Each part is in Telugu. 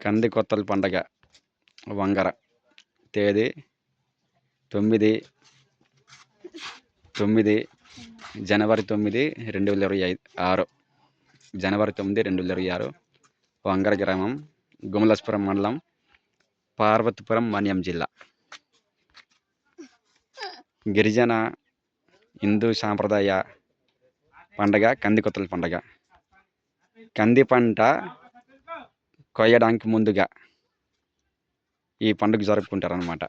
కంది కొత్తల పండగ వంగర తేదీ 9 జనవరి 9 2026 జనవరి 9 2026 వంగర గ్రామం గుమలస్పురం మండలం పార్వతీపురం మన్యం జిల్లా. గిరిజన హిందూ సాంప్రదాయ పండగ కంది కొత్తల పండగ. కంది పంట కొయ్యడానికి ముందుగా ఈ పండుగ జరుపుకుంటారు అన్నమాట.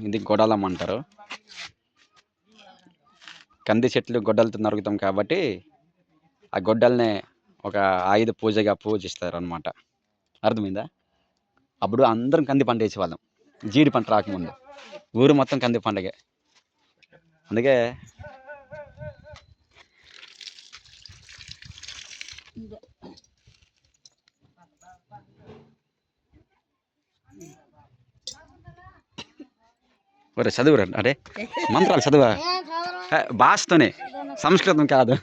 ఇది గొడాలం అంటారు. కంది చెట్లు గొడ్డలతో నరుగుతాం కాబట్టి ఆ గొడ్డల్నే ఒక ఆయుధ పూజగా పూజిస్తారు అన్నమాట. అర్థమైందా? అప్పుడు అందరం కంది పంట వేసేవాళ్ళం. జీడి పంట రాకముందు ఊరు మొత్తం కంది పండగే. అందుకే ఒరే చదువురా, అరే మంత్రాలు చదువా భాషతోనే, సంస్కృతం కాదు,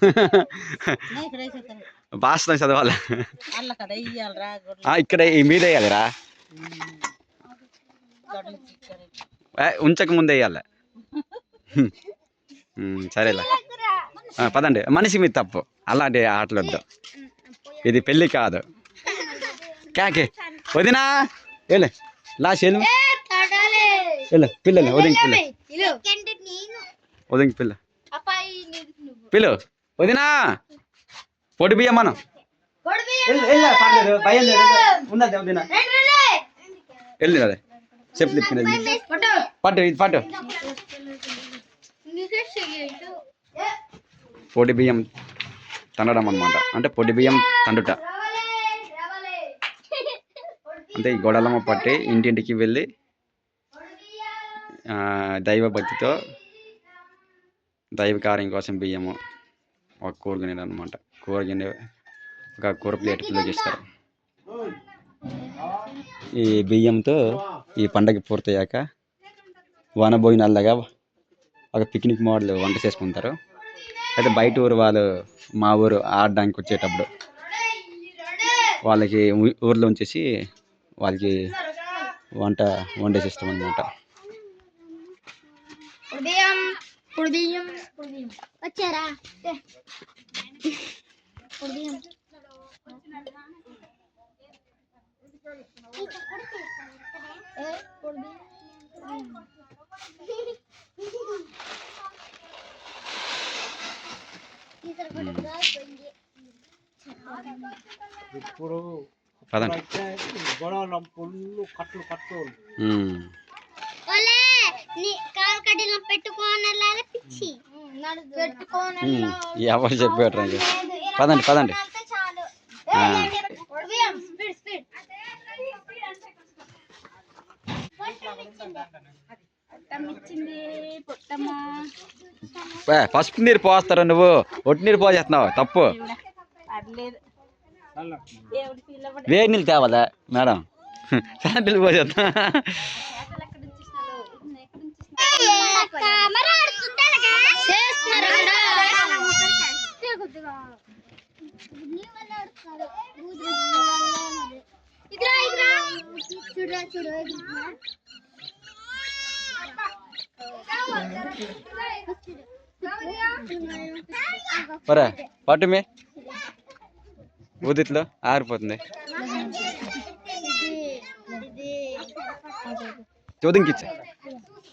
భాషతో చదవాలి. ఇక్కడ మీద వేయాలిరా, ఉంచక ముందే వేయాలి. సరేలా పదండి. మనిషి మీద తప్పు, అలాంటి ఆటలొద్దు. ఇది పెళ్ళి కాదు. కాకే వదినా వెళ్ళు, లాస్ట్ వెళ్ళు వెళ్ళు, పిల్లలు వదింకి పిల్ల, వదింకి పిల్ల పిల్లు వదినా. పొడి బియ్యం మనం ఉన్నది వదినా వెళ్ళి అదే చెప్పు పట్టు ఇది పట్టు. పొడి బియ్యం తండడం అన్నమాట, అంటే పొడి బియ్యం తండుట. అంటే ఈ గొడలమ్మ పట్టి ఇంటింటికి వెళ్ళి దైవ భక్తితో దైవ కార్యం కోసం బియ్యము ఒక కూరగిన్నె అనమాట, కూరగిన్నె ఒక కూర ప్లేట్ ఫిల్ చేస్తారు. ఈ బియ్యంతో ఈ పండగ పూర్తయ్యాక వనభోజనాలగా ఒక పిక్నిక్ మోడల్ వంట చేసుకుంటారు. అయితే బయట ఊరు వాళ్ళు మా ఊరు ఆడడానికి వచ్చేటప్పుడు వాళ్ళకి ఊర్లో ఉంచేసి వాళ్ళకి వంట వండేసిస్తాం అన్నమాట. వచ్చారా ఇప్పుడు గొడవలం పుల్లు కట్లు కట్టు ఎవరు చెప్పారు? పదండి పదండి. పసుపు నీరు పోస్తారా నువ్వు? ఒట్టి నీరు పోసేస్తున్నావు, తప్పు. వేడి నీళ్ళు తేవాలా మేడం? శాంతిలు పోసేస్తా. ఒరే పట్టు మీ ఉదిట్లో ఆరిపోతుంది. ఉదింకిచ్చే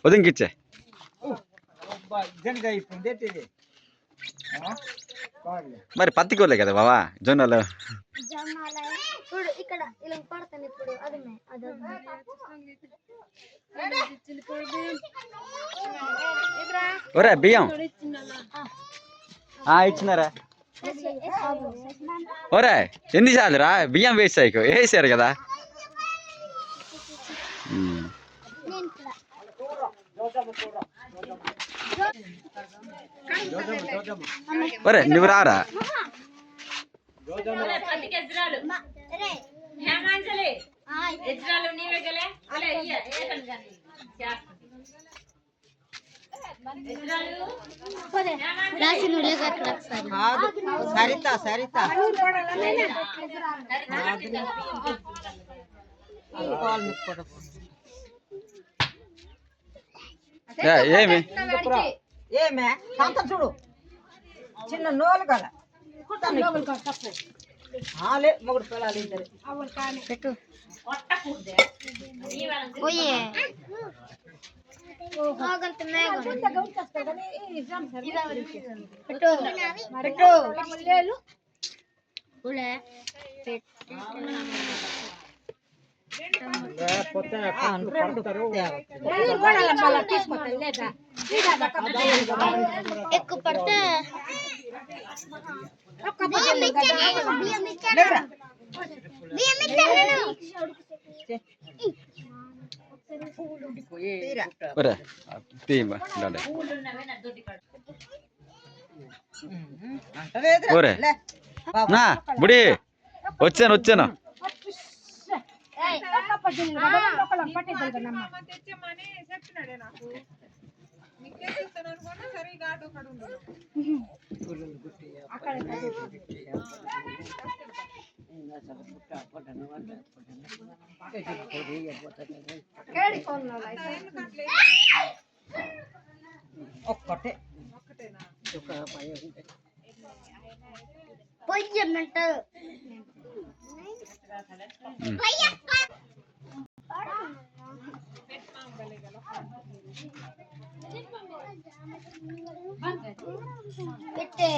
ఉదింకిచ్చే. మరి పత్తి కూరలే కదా బావా జొన్నలు. ఒరే బియ్యం ఇచ్చినారా? ఒరే ఎన్నిసార్లు రా బియ్యం వేసాయి, వేసారు కదా. ఒరే నువ్వు రారా? సరిత సరిత ఏమి ఏమే కంత చూడు చిన్న నోలు కదా మొగుడు పిల్లలు ఇద్దరు పెట్టు ఎక్కువ పడితే నా బుడి వచ్చాను వచ్చాను ఒక్కటే పొయ్యమంటారు పెట్టే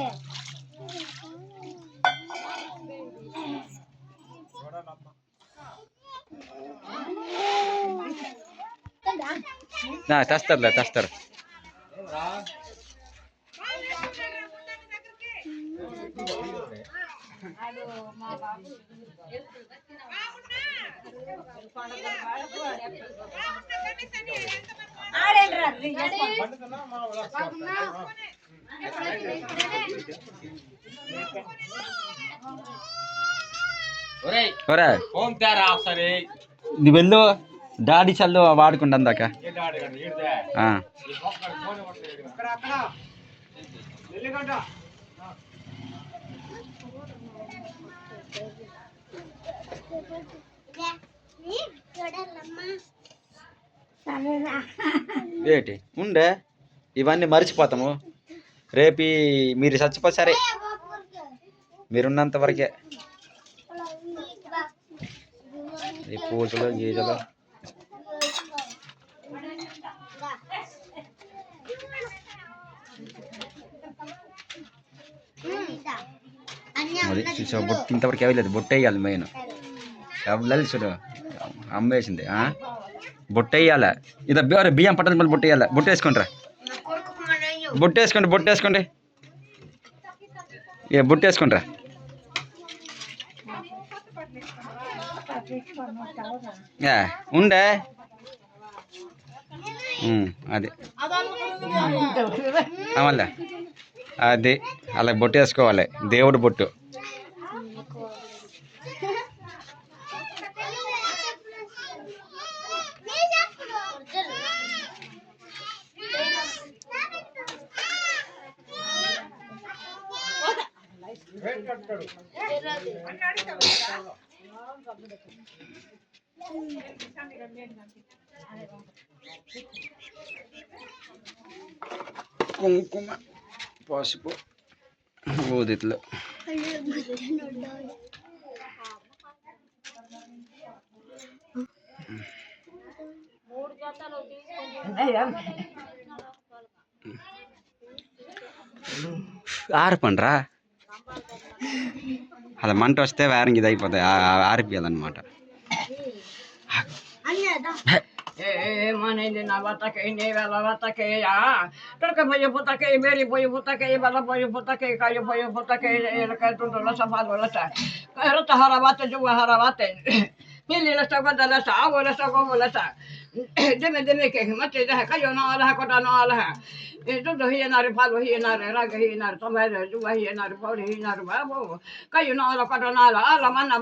తెస్తారులే తెస్తారు నువ్వు వెళ్ళు డాడీ చల్లు వాడుకుంటా అందాక ఏంటి ఉండే ఇవన్నీ మర్చిపోతాము రేపు మీరు చచ్చిపోతే సరే మీరున్నంత వరకే ఈ పూజలు గీజలు అది చూసావు బొట్టు ఇంతవరకు వేయలేదు బొట్టు వేయాలి మెయిన్ ఎవరు చూడు అమ్మ వేసింది బొట్టు వేయాలి ఇది బియ్యం పట్టదు మళ్ళీ బొట్టు వేయాలి బొట్టు వేసుకుంటారా బొట్టు వేసుకోండి బొట్టు వేసుకోండి ఏ బొట్టు వేసుకుంటారా ఉండే అది మళ్ళా అది అలా బొట్టు వేసుకోవాలి దేవుడు బొట్టు కుంకుమ పసుపు ఊదిట్లు ఆరిపండ్రా అలా మంట వస్తే వేరంగి ఇది అయిపోతాయి ఆరిపోయాలన్నమాట ఏమనేది నా బతకే నీ వేళ బతకే తొడకపోయి పుతకే మేలిపోయి పుతకే బలపోయి పుతకే కాయపోయి పుతకే ఎలకంటుండో సఫాలు రత హరబాతే జువ హరబాతే Ili lasta kota lasta awo lasta komo lasta. Deme ke mate dah kayo na ala kota na ala. Itu dah hianar palu hianar raga hianar tomere dua hianar poli hianar babo. Kayo na ala kota na ala mana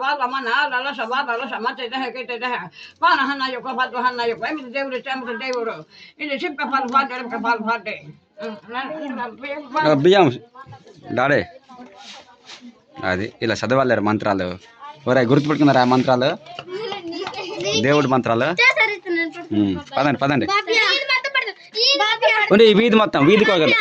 ala lasta mate dah ke dah. Pana hana yo ko patu hana yo. Emi deuru. Ini sip kapal fade. బియ్యం డాడే అది ఇలా చదవాలేరు మంత్రాలు ఒరే గుర్తుపెట్టుకున్నారా ఆ మంత్రాలు దేవుడి మంత్రాలు పదండి పదండి ఉండి ఈ వీధి మొత్తం వీధికి ఒకరు